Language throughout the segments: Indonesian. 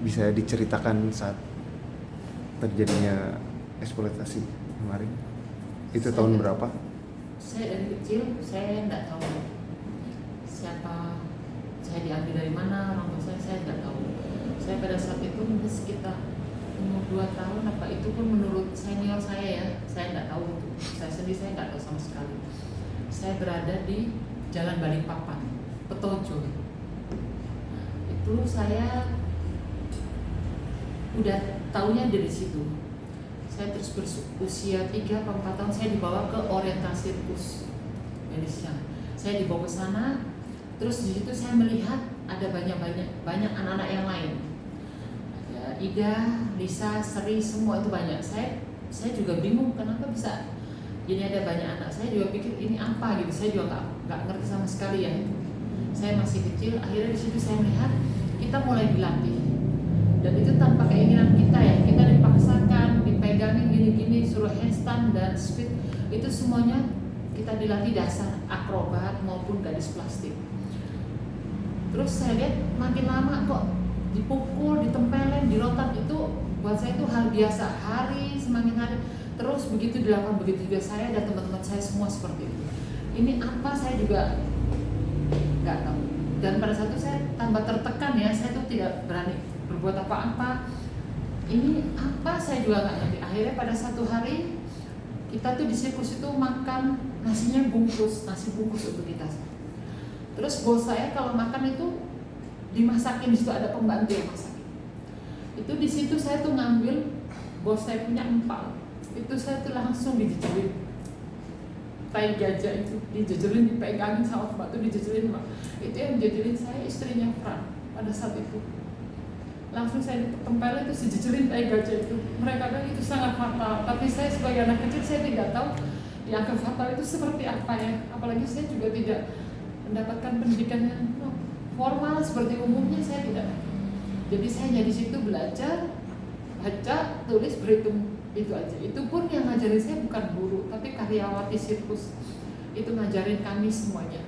bisa diceritakan saat terjadinya eksploitasi kemarin? Itu tahun berapa? Saya dari kecil, saya nggak tahu siapa saya diambil dari mana, orang tua saya nggak tahu. Saya pada saat itu mungkin sekitar umur 2 tahun apa itu pun menurut senior saya ya, saya nggak tahu. Saya sendiri saya nggak tahu sama sekali. Saya berada di Jalan Balikpapan, Petojo. Itu saya udah tahunya dari situ. Saya terus berusia 3 atau 4 tahun saya dibawa ke orientasi sirkus Indonesia. Saya dibawa ke sana, terus di situ saya melihat ada banyak anak-anak yang lain. Ada Ida, Lisa, Seri, semua itu banyak. Saya juga bingung kenapa bisa ini ada banyak anak. Saya juga pikir ini apa gitu. Saya juga nggak ngerti sama sekali ya. Saya masih kecil. Akhirnya di situ saya melihat kita mulai dilatih. Dan itu tanpa keinginan kita ya, kita dipaksakan, dipegangin gini-gini, suruh handstand dan speed, itu semuanya kita dilatih dasar akrobat maupun gadis plastik. Terus saya lihat makin lama kok dipukul, ditempelin, dirotat, itu buat saya itu hal biasa, hari semakin hari. Terus begitu dilakukan begitu juga saya dan teman-teman saya semua seperti itu. Ini apa saya juga nggak tahu. Dan pada saat itu saya tambah tertekan ya, saya tuh tidak berani berbuat apa-apa. Ini apa saya juga nggak ngerti. Akhirnya pada satu hari kita tuh di sirkus itu makan nasinya bungkus, nasi bungkus untuk kita. Terus bos saya kalau makan itu dimasakin, di situ ada pembantu yang masakin. Itu di situ saya tuh ngambil, bos saya punya empal, itu saya tuh langsung dijejelin. Tai gajah itu dijejelin, dipegangin sama pembantu, dijejelin. Itu yang dijejelin saya istrinya Fran pada saat itu. Langsung saya ditempel itu sejejelin tai gajah itu. Mereka bilang itu sangat fatal, tapi saya sebagai anak kecil saya tidak tahu dianggap fatal itu seperti apa ya. Apalagi saya juga tidak mendapatkan pendidikan yang formal seperti umumnya, saya tidak. Jadi saya di situ belajar, baca, tulis, berhitung, itu aja. Itu pun yang ngajarin saya bukan guru, tapi karyawati sirkus. Itu ngajarin kami semuanya,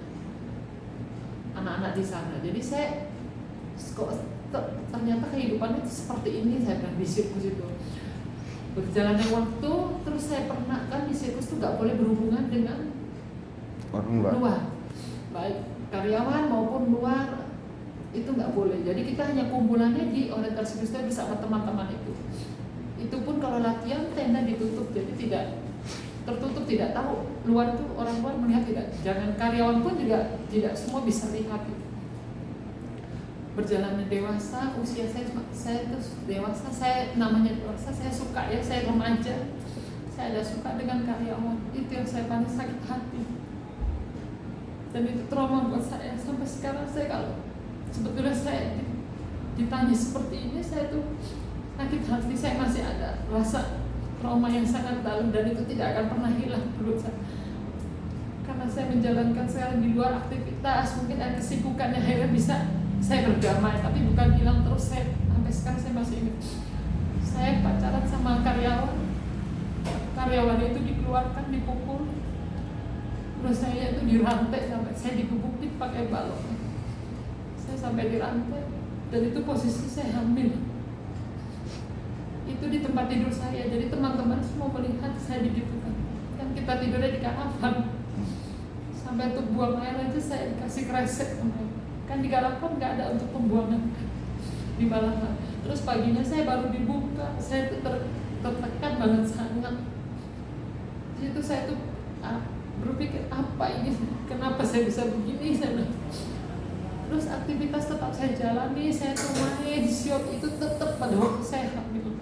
anak-anak di sana. Jadi saya kok ternyata kehidupannya seperti ini, saya bilang di sirkus itu. Berjalannya waktu, terus saya pernah kan di sirkus itu nggak boleh berhubungan dengan orang luar, baik karyawan maupun luar, itu nggak boleh. Jadi kita hanya kumpulannya di orientasi sirkus bersama teman-teman itu. Itu pun kalau latihan tenda ditutup, jadi tidak tertutup, tidak tahu luar itu, orang luar melihat tidak. Jangan karyawan pun juga tidak semua bisa lihat. Berjalannya dewasa, usia saya terus dewasa, saya namanya dewasa, saya suka ya, saya remaja, saya ada suka dengan karyawan. Itu yang saya paling sakit hati, dan itu trauma buat saya sampai sekarang. Saya kalau sebetulnya saya ditanya seperti ini, saya tuh sakit hati, saya masih ada rasa trauma yang sangat dalam, dan itu tidak akan pernah hilang menurut saya. Karena saya menjalankan sekarang di luar aktivitas, mungkin ada kesibukan yang akhirnya bisa saya berdamai, tapi bukan hilang terus. Saya sampai sekarang saya masih ingat, saya pacaran sama karyawan itu dikeluarkan, dipukul, terus saya itu dirantai sampai saya dikebukin pakai balok. Saya sampai dirantai, dan itu posisi saya hamil. Itu di tempat tidur saya, jadi teman-teman semua melihat saya digitukan. Kan kita tidurnya di karavan, sampai untuk buang air aja saya dikasih kresek. Kan di karavan nggak ada untuk pembuangan di balahan. Terus paginya saya baru dibuka, saya tuh tertekan banget sangat. Jadi itu saya tuh berpikir apa ini, kenapa saya bisa begini. Terus aktivitas tetap saya jalani, saya tuh main siop itu tetap pada waktu saya hamil.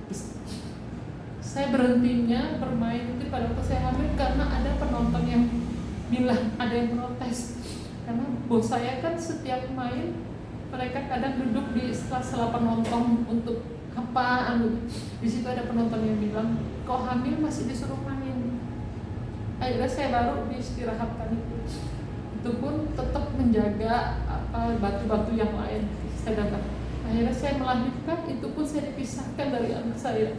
Saya berhentinya bermain itu pada waktu saya hamil karena ada penonton yang bilang, ada yang protes. Karena bos saya kan setiap main, mereka kadang duduk di sela-sela penonton untuk apa, di situ ada penonton yang bilang, kok hamil masih disuruh main. Akhirnya saya baru diistirahatkan itu pun tetap menjaga batu-batu yang lain saya dapat. Akhirnya saya melahirkan, itu pun saya dipisahkan dari anak saya.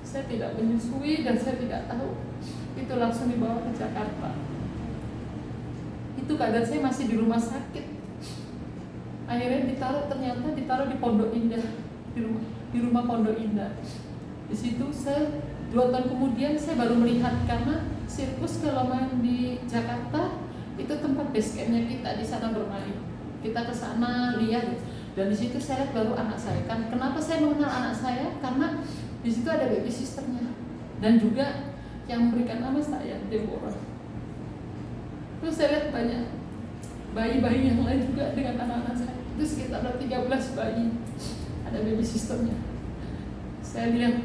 Saya tidak menyusui dan saya tidak tahu. Itu langsung dibawa ke Jakarta. Itu keadaan saya masih di rumah sakit. Akhirnya ternyata ditaruh di Pondok Indah. di rumah Pondok Indah. Di situ saya 2 tahun kemudian saya baru melihat, karena sirkus kalau main di Jakarta itu tempat base campnya kita, di sana bermain. Kita ke sana lihat, dan di situ saya lihat baru anak saya. Kan kenapa saya mengenal anak saya? Karena di situ ada baby sisternya dan juga yang memberikan nama saya, Deborah. Terus saya lihat banyak bayi-bayi yang lain juga dengan anak-anak saya. Itu sekitar ada 13 bayi, ada baby sisternya. Saya lihat,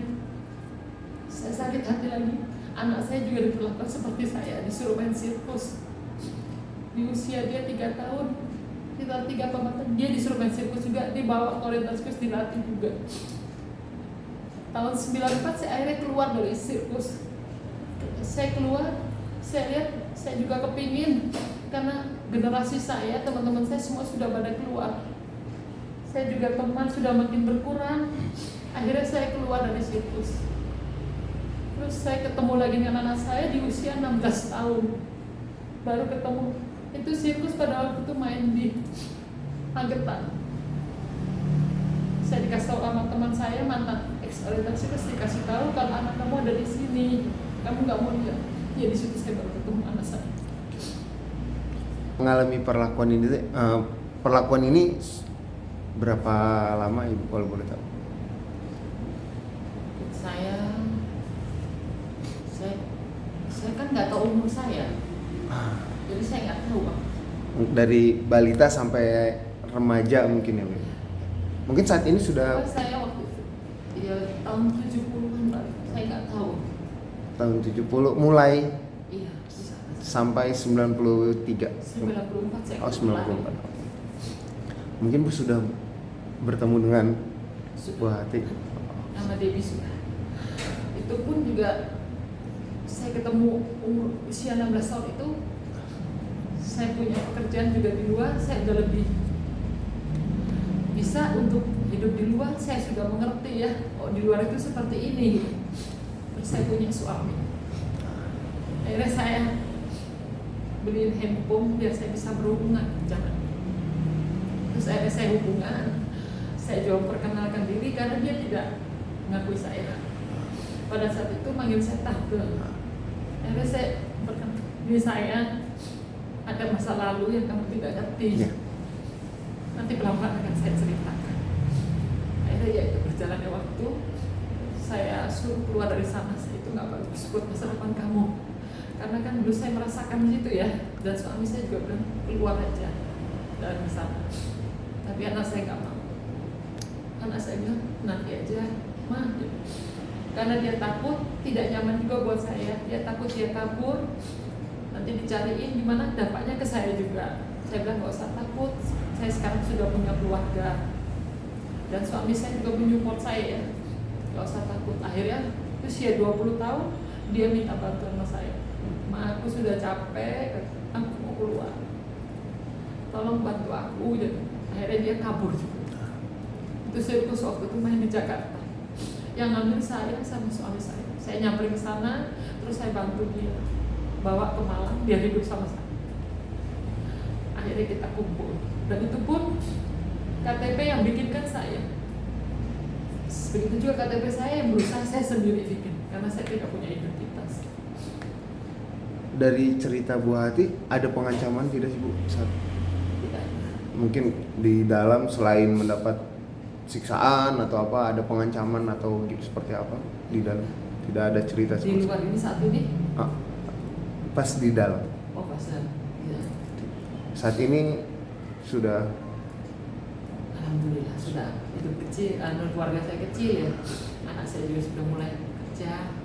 saya sakit hati lagi. Anak saya juga diperlakukan seperti saya, disuruh main sirkus. Di usia dia 3 tahun, sekitar 3 tahun, dia disuruh main sirkus juga, dibawa ke orientasi sirkus, dilatih juga. Tahun 94 saya akhirnya keluar dari sirkus. Saya keluar, saya lihat, saya juga kepingin, karena generasi saya, teman-teman saya semua sudah pada keluar. Saya juga teman sudah makin berkurang. Akhirnya saya keluar dari sirkus. Terus saya ketemu lagi dengan anak saya di usia 16 tahun. Baru ketemu. Itu sirkus pada waktu itu main di Magetan. Saya dikasih tahu sama teman saya, mantan ex-orientasi sirkus, dikasih tahu kalau anak kamu ada di sini. Kamu nggak mau lihat? Ya di situ saya baru ketemu anak saya. Mengalami perlakuan ini berapa lama Ibu kalau boleh tahu? Saya kan nggak tahu umur saya, jadi saya nggak tahu Bang. Dari balita sampai remaja mungkin ya Bu? Mungkin saat ini sudah Saya waktu itu ya, tahun 70-an Bang, saya nggak tahu. tahun 70 mulai Iya, bisa. sampai 93. 94 saya. Oh 94. Mungkin Bu sudah bertemu dengan Bu Hati. Nama Debbie sudah. Itu pun juga saya ketemu umur usia 16 tahun itu, saya punya pekerjaan juga di luar, saya udah lebih bisa untuk hidup di luar. Saya sudah mengerti ya, oh di luar itu seperti ini. Terus saya punya suami. Akhirnya saya beliin handphone biar saya bisa berhubungan. Jangan. Terus akhirnya saya hubungan. Saya juga perkenalkan diri karena dia tidak mengakui saya. Pada saat itu manggil saya Tante. Akhirnya saya berkenalkan diri saya, ada masa lalu yang kamu tidak ngerti. Ya. Nanti pelan-pelan akan saya ceritakan. Akhirnya ya itu berjalannya waktu, saya suruh keluar dari sana. Itu nggak bagus buat masa depan kamu. Karena kan dulu saya merasakan di situ ya, dan suami saya juga bilang keluar aja dari sana. Tapi anak saya nggak mau. Anak saya bilang nanti aja, Ma. Karena dia takut, tidak nyaman juga buat saya. Dia takut dia kabur, nanti dicariin gimana, dampaknya ke saya juga. Saya bilang nggak usah takut, saya sekarang sudah punya keluarga dan suami saya juga menyupport saya ya, nggak usah takut. Akhirnya usia 20 tahun dia minta bantuan sama saya, Ma aku sudah capek, aku mau keluar, tolong bantu aku. Jadi akhirnya dia kabur juga. Itu sirkus waktu itu main di Jakarta, yang ngambil saya sama suami saya. Saya nyamperin ke sana, terus saya bantu dia bawa ke Malang biar hidup sama saya. Akhirnya kita kumpul, dan itu pun KTP yang bikinkan saya. Begitu juga KTP saya yang berusaha saya sendiri bikin, karena saya tidak punya identitas. Dari cerita Bu Hati ada pengancaman tidak sih Bu? Tidak. Mungkin di dalam selain mendapat siksaan atau apa, ada pengancaman atau seperti apa di dalam? Tidak ada cerita Di seperti luar ini saat ini? pas di dalam. Oh pasal. Ya. Saat ini sudah Alhamdulillah sudah hidup kecil, keluarga saya kecil ya, anak saya juga sudah mulai kerja.